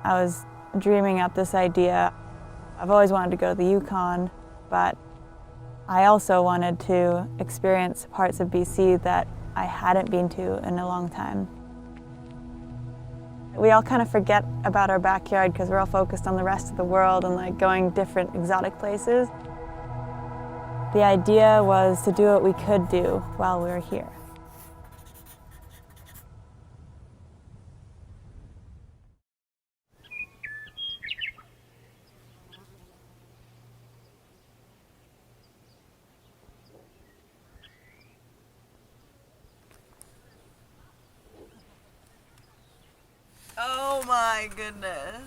I was dreaming up this idea. I've always wanted to go to the Yukon, but I also wanted to experience parts of BC that I hadn't been to in a long time. We all kind of forget about our backyard because we're all focused on the rest of the world and like going different exotic places. The idea was to do what we could do while we were here. Oh my goodness.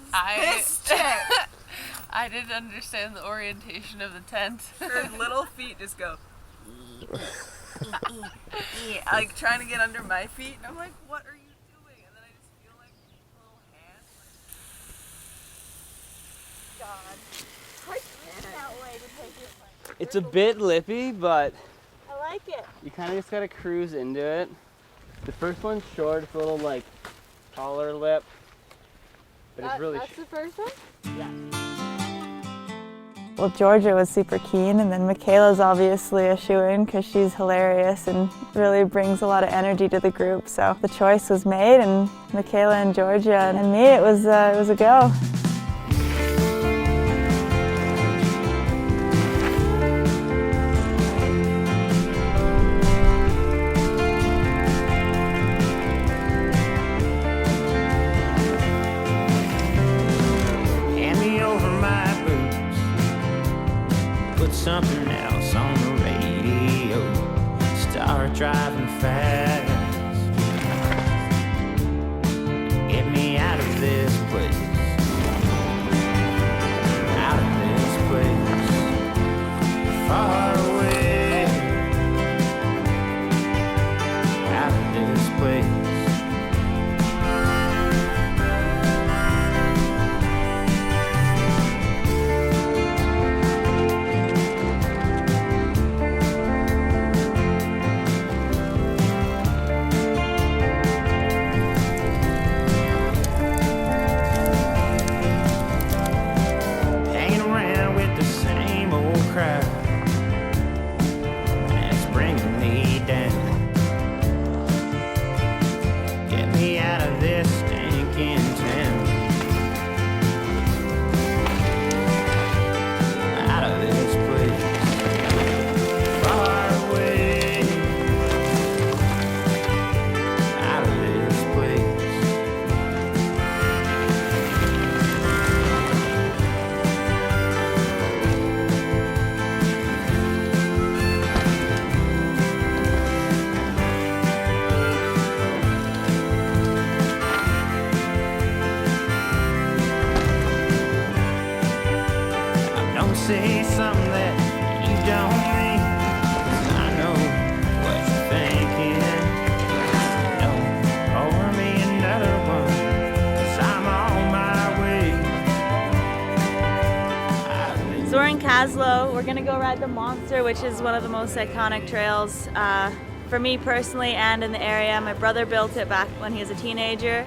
I didn't understand the orientation of the tent. Her little feet just go like trying to get under my feet. I'm like, what are you doing? And then I just feel like little hands like, God. I can't wait to take it. It's a bit lippy, but I like it. you kind of just gotta cruise into it. The first one's short, it's a little like taller lip, but it's really That's the first one? yeah. Well, Georgia was super keen, and then Micayla's obviously a shoo-in because she's hilarious and really brings a lot of energy to the group. So the choice was made, and Micayla and Georgia and me, it was a go. Something else on the radio. Start driving fast. Get me out of this place. Out of this place. Far away. Out of this place. That's bringing me down. Get me out of this stinking town. Out of this place. Far away. Out of this place. Say something that you don't mean, 'cause I know what you're thinking. Don't pour me another one, 'cause I'm on my way. So we're in Astle. We're gonna go ride the Monster, which is one of the most iconic trails for me personally and in the area. My brother built it back when he was a teenager.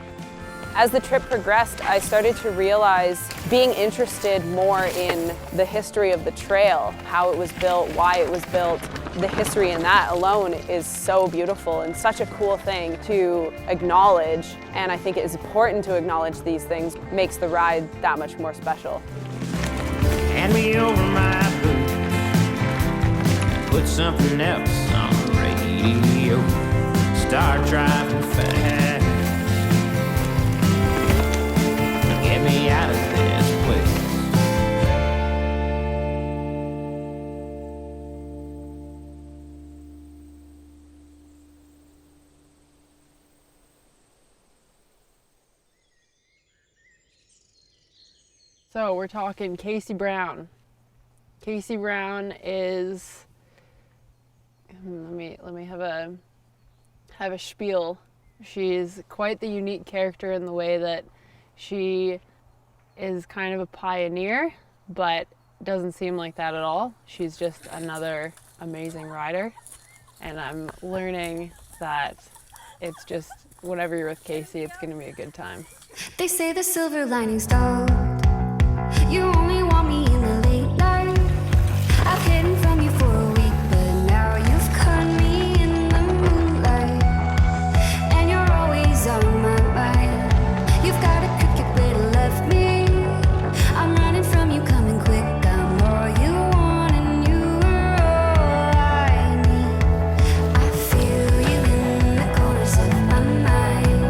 As the trip progressed, I started to realize being interested more in the history of the trail, how it was built, why it was built. The history in that alone is so beautiful and such a cool thing to acknowledge. And I think it is important to acknowledge these things, makes the ride that much more special. Hand me over my boots. Put something else on the radio. Start driving fast. Get me out of this place. So we're talking Casey Brown. Casey Brown is, let me have a spiel. She's quite the unique character in the way that she is kind of a pioneer, but doesn't seem like that at all. She's just another amazing rider, and I'm learning that It's just, whenever you're with Casey, it's gonna be a good time. They say the silver lining's dull. You only want me in the late night. I've hidden from you for a week, but now you've caught me in the moonlight. And you're always on my mind. You've got a crooked way to love me. I'm running from you, coming quick. I'm all you want, and you are all I need. I feel you in the corners of my mind.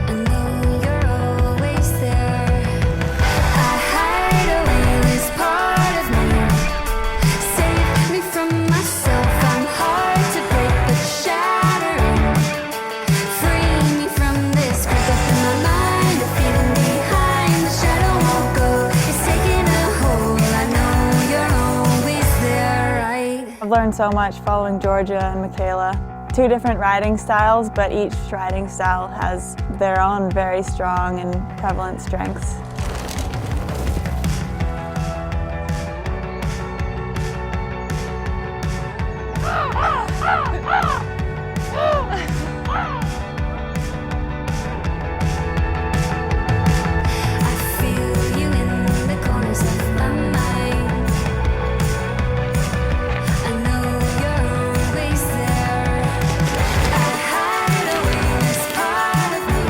And though you're always there, I hide away this part of me. Save me from myself. I'm hard to break, but shattering. Free me from this grip up in my mind. A feeling behind the shadow won't go. It's taking a hold. I know you're always there, right? I've learned so much following Georgia and Micayla. Two different riding styles, but each riding style has their own very strong and prevalent strengths. I feel you in the corners of my mind. I know you're always there. I hide away this part of me.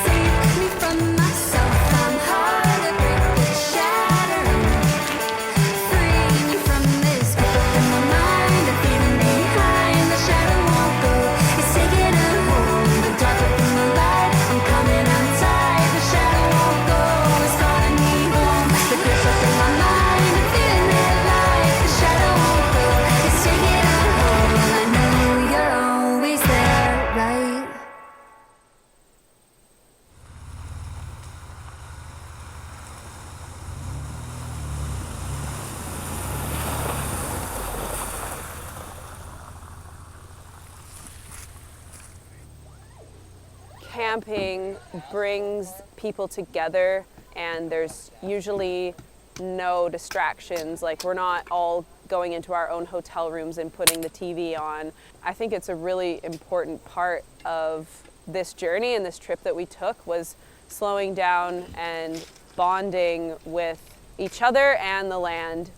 Save me from myself. I'm hard to break, but shattering. Free me from this grip up in my mind. A feeling behind the shadow won't go. It's taking a hold. The dark up in the light. I'm coming outside. The shadow won't go. It's calling me home. The grip up in my mind. I'm feeling it like the shadow won't go. It's taking a hold. I know you're always there, right? Camping brings people together, and there's usually no distractions. Like, we're not all going into our own hotel rooms and putting the TV on. I think it's a really important part of this journey and this trip that we took, was slowing down and bonding with each other and the land.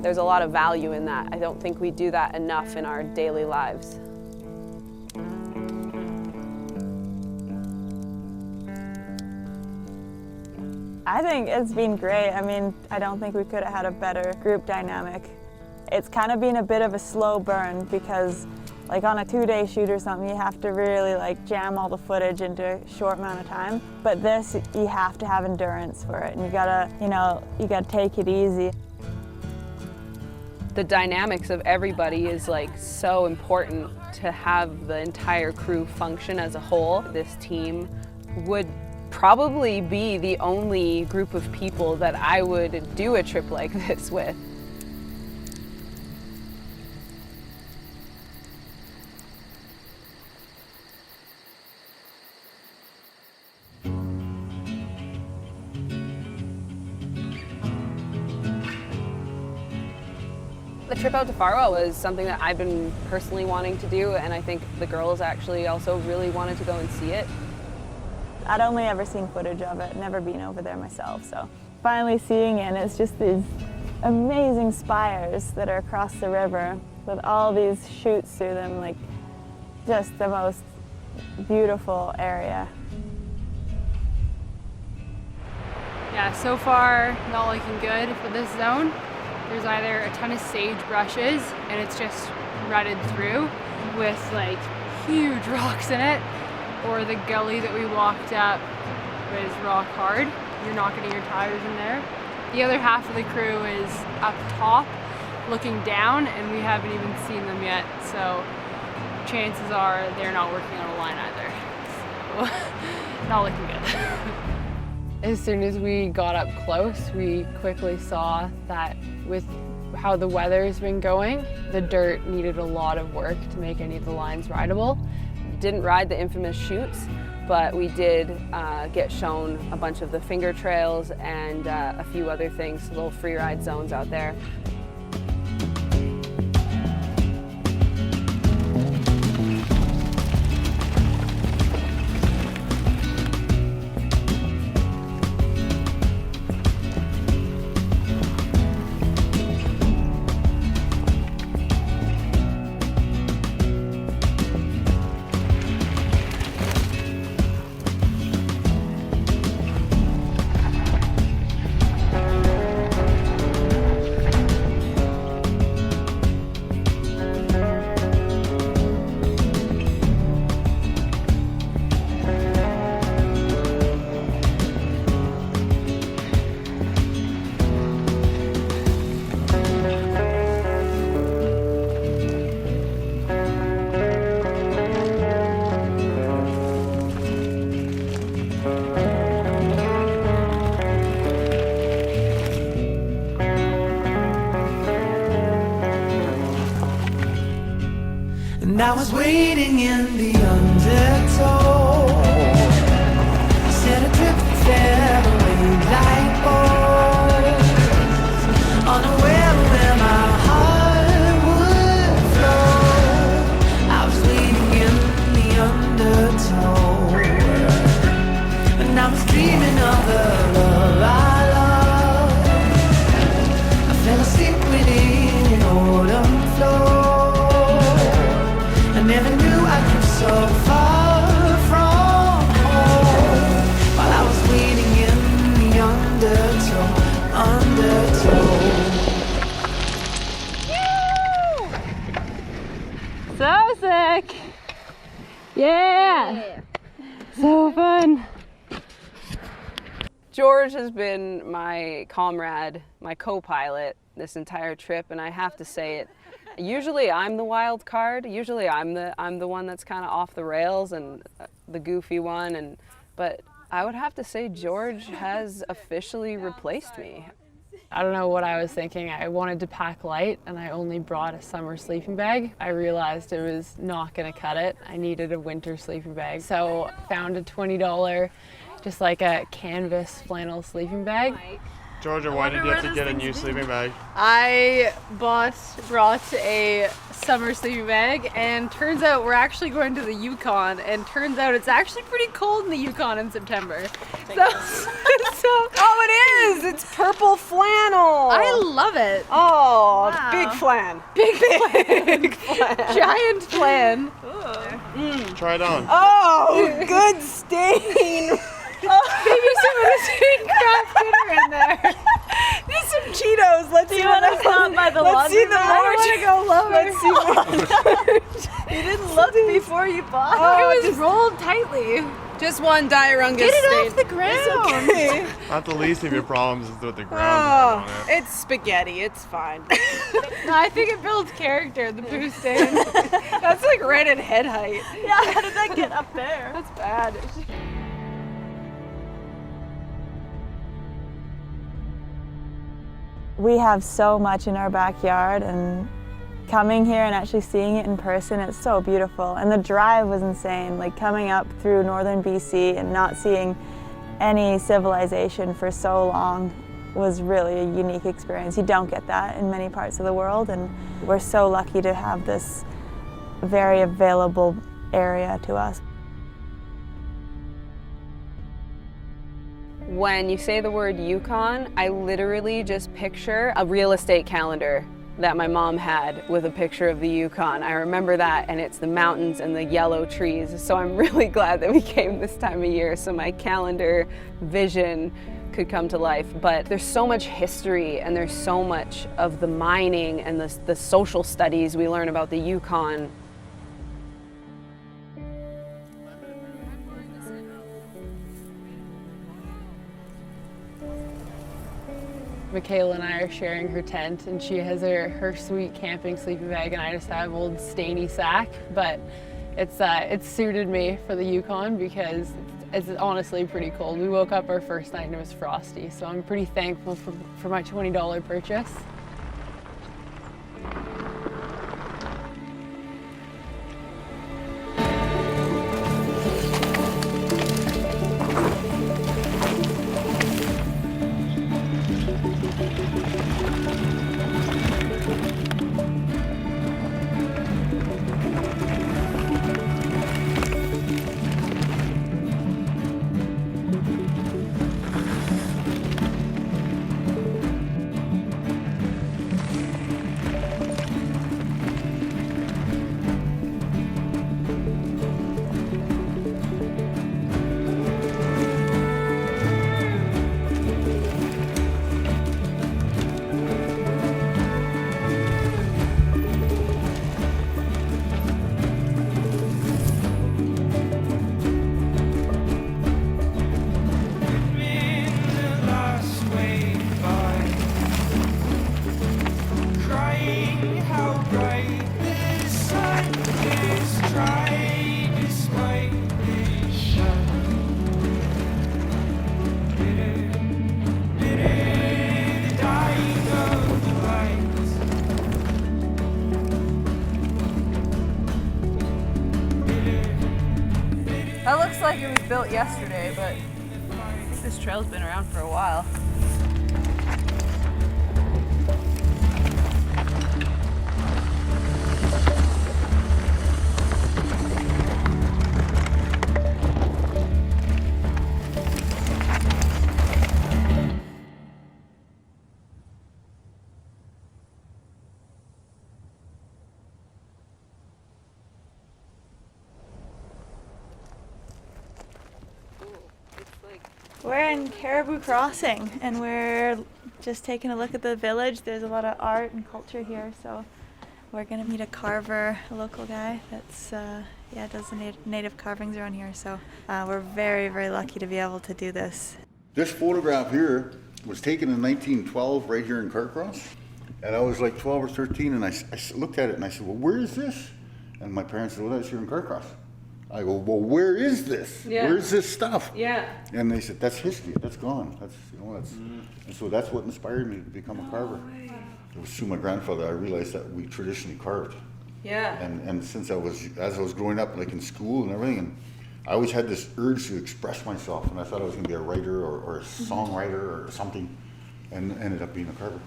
There's a lot of value in that. I don't think we do that enough in our daily lives. I think it's been great. I mean, I don't think we could have had a better group dynamic. It's kind of been a bit of a slow burn because, like, on a 2-day shoot or something, you have to really jam all the footage into a short amount of time. But this, you have to have endurance for it, and you gotta, you gotta take it easy. The dynamics of everybody is so important to have the entire crew function as a whole. This team would probably be the only group of people that I would do a trip like this with. The trip out to Farwell was something that I've been personally wanting to do, and I think the girls actually also really wanted to go and see it. I'd only ever seen footage of it, never been over there myself, so finally seeing it, it's just these amazing spires that are across the river with all these chutes through them, just the most beautiful area. Yeah, so far not looking good for this zone. There's either a ton of sage brushes and it's just rutted through with huge rocks in it, or the gully that we walked up was rock hard. You're not getting your tires in there. The other half of the crew is up top looking down, and we haven't even seen them yet, so chances are they're not working on a line either. So, not looking good. As soon as we got up close, we quickly saw that with how the weather's been going, the dirt needed a lot of work to make any of the lines rideable. Didn't ride the infamous chutes, but we did get shown a bunch of the finger trails and a few other things, little free ride zones out there. And I was waiting in the undertow. Said a trip fell away like bones, unaware where my heart would flow. I was waiting in the undertow, and I was dreaming of the love I love. I fell asleep within an autumn flow. I never knew I'd come so far from home, while I was waiting in the undertow. So sick! Yeah! So fun! George has been my comrade, my co-pilot this entire trip, and I have to say it. Usually I'm the wild card. Usually I'm the one that's kind of off the rails and the goofy one, but I would have to say George has officially replaced me. I don't know what I was thinking. I wanted to pack light and I only brought a summer sleeping bag. I realized it was not gonna cut it. I needed a winter sleeping bag. So found a $20, just like a canvas flannel sleeping bag. Georgia, why did you have to get a new sleeping bag? I brought a summer sleeping bag, and turns out we're actually going to the Yukon, and turns out it's actually pretty cold in the Yukon in September. Oh, it is! It's purple flannel! I love it. Oh, Wow. big flan. Big flan. Giant flan. Try it on. Oh, good stain! Maybe some of the same craft dinner in there. There's some Cheetos. Let's see what to stop by the Let's see the laundromat? large. Let's see more. You didn't look before you bought. It was rolled tightly. Just one diarungus Get it stain. off the ground. It's okay. Not the least of your problems is with the ground Oh, on it. it's spaghetti. It's fine. No, I think it builds character, the poo stain. That's like right at head height. Yeah, how did that get up there? That's bad. We have so much in our backyard, and coming here and actually seeing it in person, it's so beautiful. And the drive was insane, like coming up through northern BC and not seeing any civilization for so long was really a unique experience. You don't get that in many parts of the world, and we're so lucky to have this very available area to us. When you say the word Yukon, I literally just picture a real estate calendar that my mom had with a picture of the Yukon. I remember that, and it's the mountains and the yellow trees. So I'm really glad that we came this time of year so my calendar vision could come to life. But there's so much history, and there's so much of the mining and the social studies we learn about the Yukon. Micayla and I are sharing her tent, and she has her sweet camping sleeping bag, and I just have an old stainy sack. But it's suited me for the Yukon because it's honestly pretty cold. We woke up our first night and it was frosty, so I'm pretty thankful for my $20 purchase. That looks like it was built yesterday, but I think this trail's been around for a while. We're in Caribou Crossing and we're just taking a look at the village. There's a lot of art and culture here, so we're gonna meet a carver, a local guy that's does the native carvings around here. So we're very, very lucky to be able to do this. This photograph here was taken in 1912 right here in Carcross. And I was like 12 or 13 and I looked at it and I said, well, where is this? And my parents said, well, that's here in Carcross. I go, well, where is this? Yeah. Where's this stuff? Yeah. And they said, that's history. That's gone. And so that's what inspired me to become a carver. It was through my grandfather I realized that we traditionally carved. Yeah. And since as I was growing up, like in school and everything, and I always had this urge to express myself, and I thought I was going to be a writer or a songwriter or something, and ended up being a carver.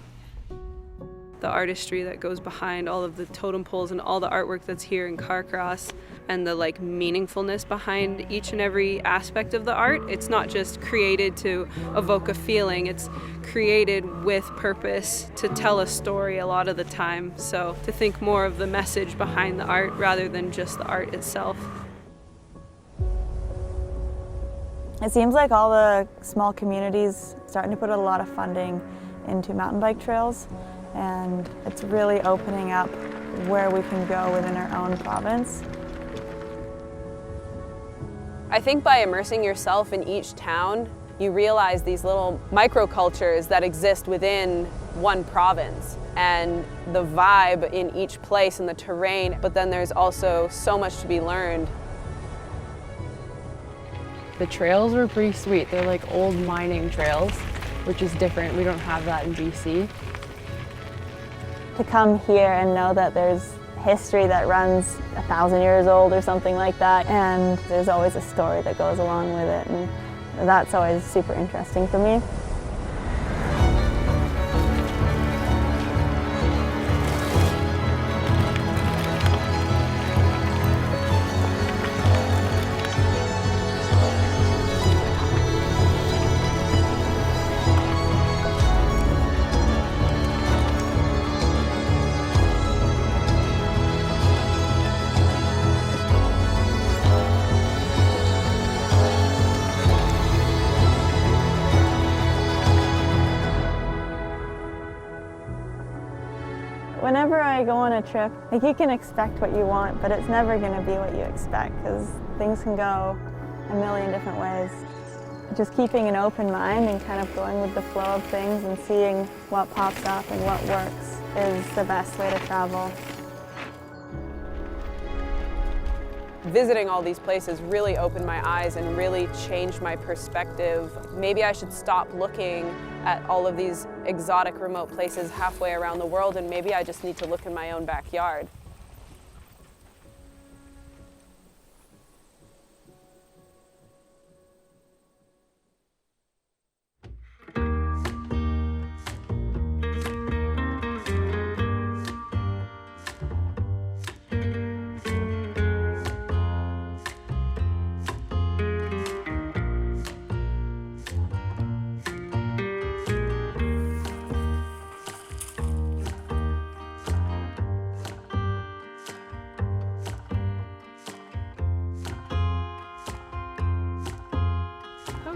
The artistry that goes behind all of the totem poles and all the artwork that's here in Carcross, and the like meaningfulness behind each and every aspect of the art. It's not just created to evoke a feeling, it's created with purpose to tell a story a lot of the time. So to think more of the message behind the art rather than just the art itself. It seems like all the small communities starting to put a lot of funding into mountain bike trails, and it's really opening up where we can go within our own province. I think by immersing yourself in each town, you realize these little microcultures that exist within one province and the vibe in each place and the terrain, but then there's also so much to be learned. The trails were pretty sweet. They're like old mining trails, which is different. We don't have that in BC. To come here and know that there's history that runs 1,000 years old or something like that, and there's always a story that goes along with it, and that's always super interesting for me. Whenever I go on a trip, like, you can expect what you want, but it's never going to be what you expect, because things can go a million different ways. Just keeping an open mind and kind of going with the flow of things and seeing what pops up and what works is the best way to travel. Visiting all these places really opened my eyes and really changed my perspective. Maybe I should stop looking at all of these exotic remote places halfway around the world, and maybe I just need to look in my own backyard.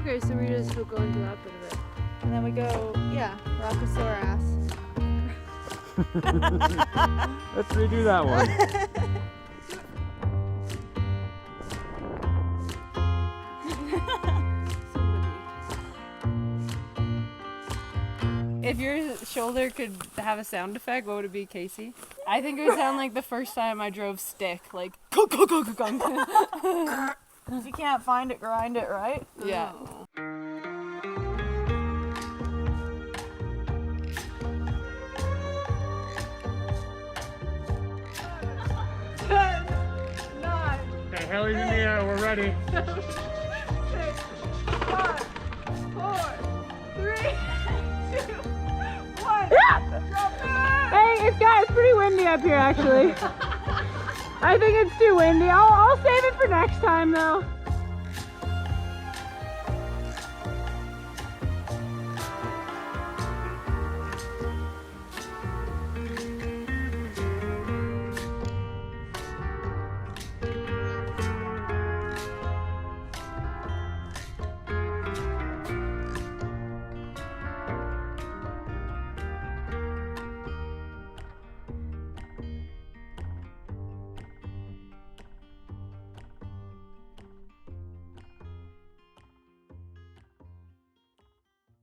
Okay, so we just go into that bit of it. And then we go, Rockosaurus. Let's redo that one. If your shoulder could have a sound effect, what would it be, Casey? I think it would sound like the first time I drove stick, like go go go go go. If you can't find it, grind it, right? Yeah. Heli's in the air, we're ready. 6, 5, 4, 3, 2, 1. Drop it! Hey, it's pretty windy up here actually. I think it's too windy. I'll save it for next time though.